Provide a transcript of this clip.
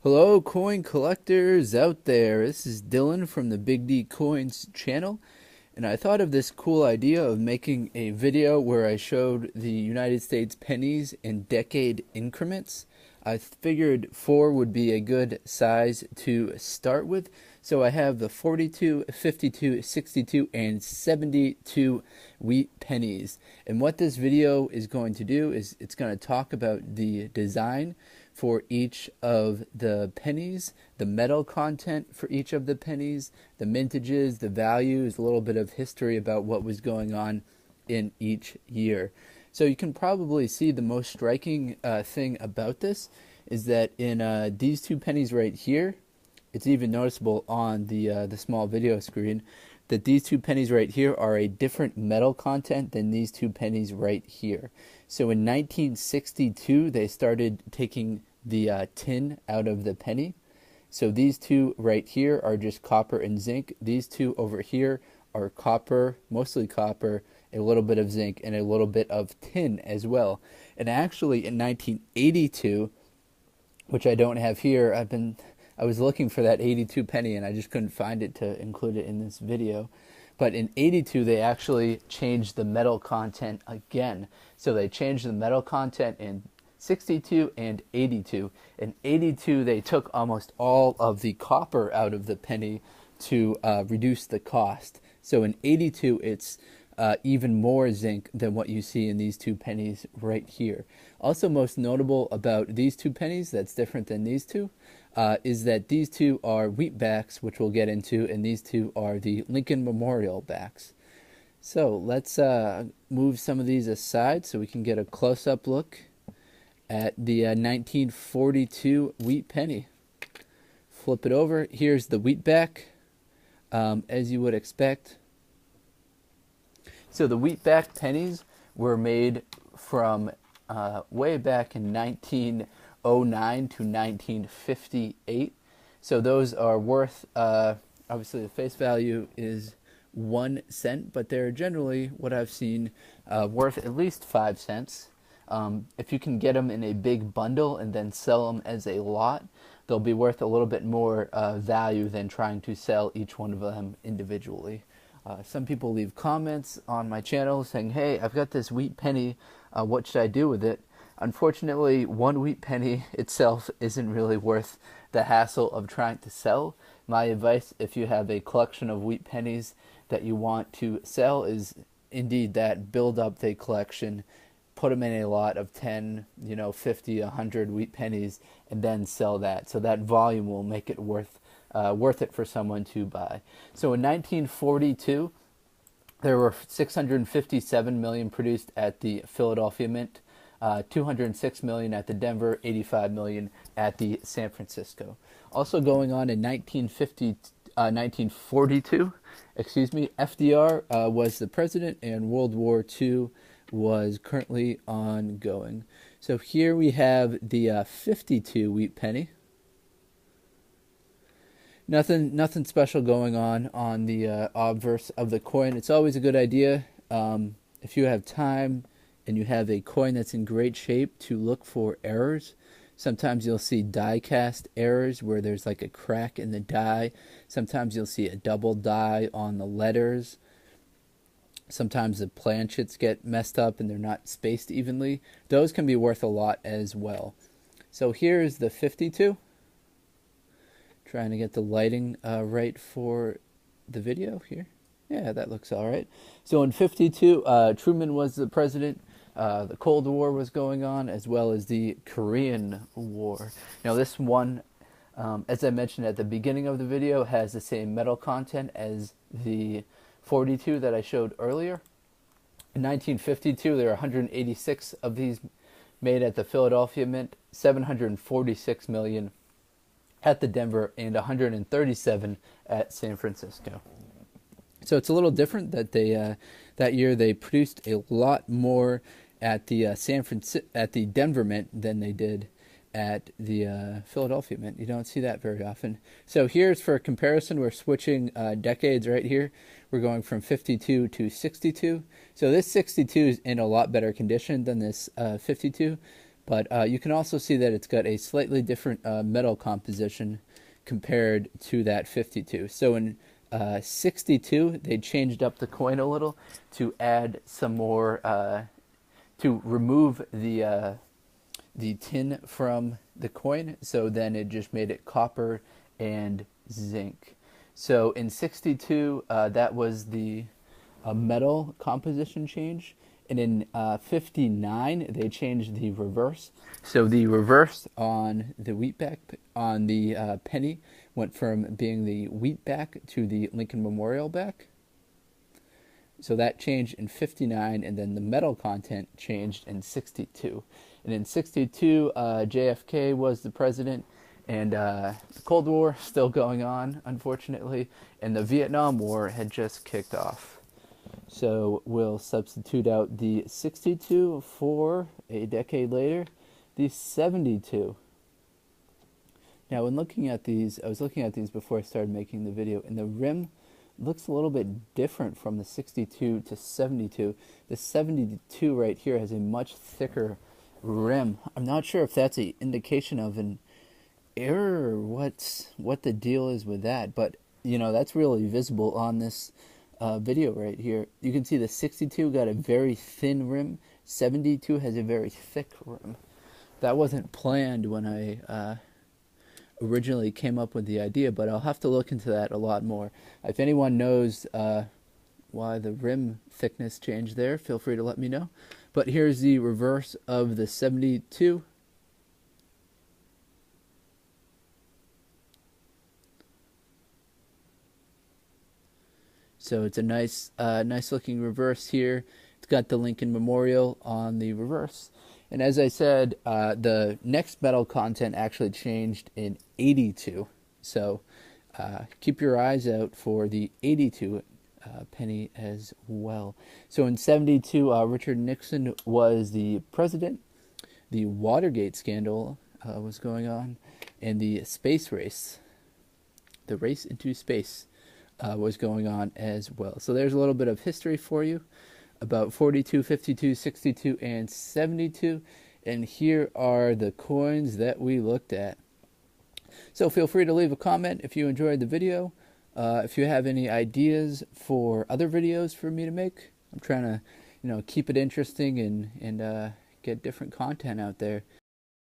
Hello, coin collectors out there. This is Dylan from the Big D Coins channel, and I thought of this cool idea of making a video where I showed the United States pennies in decade increments. I figured 4 would be a good size to start with, so I have the 42, 52, 62, and 72 wheat pennies. And what this video is going to do is it's going to talk about the design for each of the pennies, the metal content for each of the pennies, the mintages, the values, a little bit of history about what was going on in each year. So you can probably see the most striking thing about this is that in these two pennies right here, it's even noticeable on the small video screen that these two pennies right here are a different metal content than these two pennies right here. So in 1962, they started taking the tin out of the penny. So these two right here are just copper and zinc. These two over here are copper, mostly copper, a little bit of zinc, and a little bit of tin as well. And actually in 1982, which I don't have here, I was looking for that 82 penny and I just couldn't find it to include it in this video. But in 82, they actually changed the metal content again. So they changed the metal content in 62 and 82. In 82, they took almost all of the copper out of the penny to reduce the cost. So in 82, it's even more zinc than what you see in these two pennies right here. Also, most notable about these two pennies that's different than these two is that these two are wheat backs, which we'll get into, and these two are the Lincoln Memorial backs. So let's move some of these aside so we can get a close-up look at the 1942 wheat penny. Flip it over. Here's the wheat back, as you would expect. So the wheat back pennies were made from way back in 1909 to 1958. So those are worth, obviously the face value is 1 cent, but they're generally, what I've seen, worth at least 5 cents. If you can get them in a big bundle and then sell them as a lot, they'll be worth a little bit more value than trying to sell each one of them individually. Some people leave comments on my channel saying, hey, I've got this wheat penny, what should I do with it? Unfortunately, one wheat penny itself isn't really worth the hassle of trying to sell. My advice, if you have a collection of wheat pennies that you want to sell, is indeed that build up the collection, put them in a lot of 10, 50, 100 wheat pennies, and then sell that. So that volume will make it worth it for someone to buy. So in 1942, there were 657 million produced at the Philadelphia Mint, 206 million at the Denver, 85 million at the San Francisco. Also going on in 1942, FDR was the president, and World War II was currently ongoing. So here we have the 52 wheat penny. Nothing special going on the obverse of the coin. It's always a good idea, if you have time and you have a coin that's in great shape, to look for errors. Sometimes you'll see die cast errors where there's like a crack in the die. Sometimes you'll see a double die on the letters. Sometimes the planchets get messed up and they're not spaced evenly. Those can be worth a lot as well. So here's the 52. Trying to get the lighting right for the video here. Yeah, that looks all right. So in 52, Truman was the president. The Cold War was going on, as well as the Korean War. Now this one, as I mentioned at the beginning of the video, has the same metal content as the 42 that I showed earlier. In 1952, there were 186 of these made at the Philadelphia Mint, 746 million at the Denver, and 137 at San Francisco. So it's a little different that they that year they produced a lot more at the at the Denver Mint than they did at the Philadelphia Mint. You don't see that very often. So here's for comparison. We're switching decades right here. We're going from 52 to 62. So this 62 is in a lot better condition than this 52. But you can also see that it's got a slightly different metal composition compared to that 52. So in 62, they changed up the coin a little to add some more, to remove the tin from the coin. So then it just made it copper and zinc. So in 62, that was the metal composition change. And in 59, they changed the reverse. So the reverse on the wheatback, on the penny, went from being the wheatback to the Lincoln Memorial back. So that changed in 59, and then the metal content changed in 62. And in 62, JFK was the president, and the Cold War still going on, unfortunately, and the Vietnam War had just kicked off. So we'll substitute out the 62 for, a decade later, the 72. Now when looking at these, I was looking at these before I started making the video, and the rim looks a little bit different from the 62 to 72. The 72 right here has a much thicker rim. I'm not sure if that's an indication of an error or what the deal is with that, but you know, that's really visible on this video right here. You can see the 62 got a very thin rim, 72 has a very thick rim. That wasn't planned when I originally came up with the idea, but I'll have to look into that a lot more. If anyone knows why the rim thickness changed there, feel free to let me know. But here's the reverse of the 72. So it's a nice looking reverse here. It's got the Lincoln Memorial on the reverse. And as I said, the next metal content actually changed in 82. So keep your eyes out for the 82 penny as well. So in 72, Richard Nixon was the president. The Watergate scandal was going on, and the space race, the race into space, was going on as well. So there's a little bit of history for you about 42, 52, 62, and 72. And here are the coins that we looked at. So feel free to leave a comment if you enjoyed the video. If you have any ideas for other videos for me to make, I'm trying to, keep it interesting and get different content out there.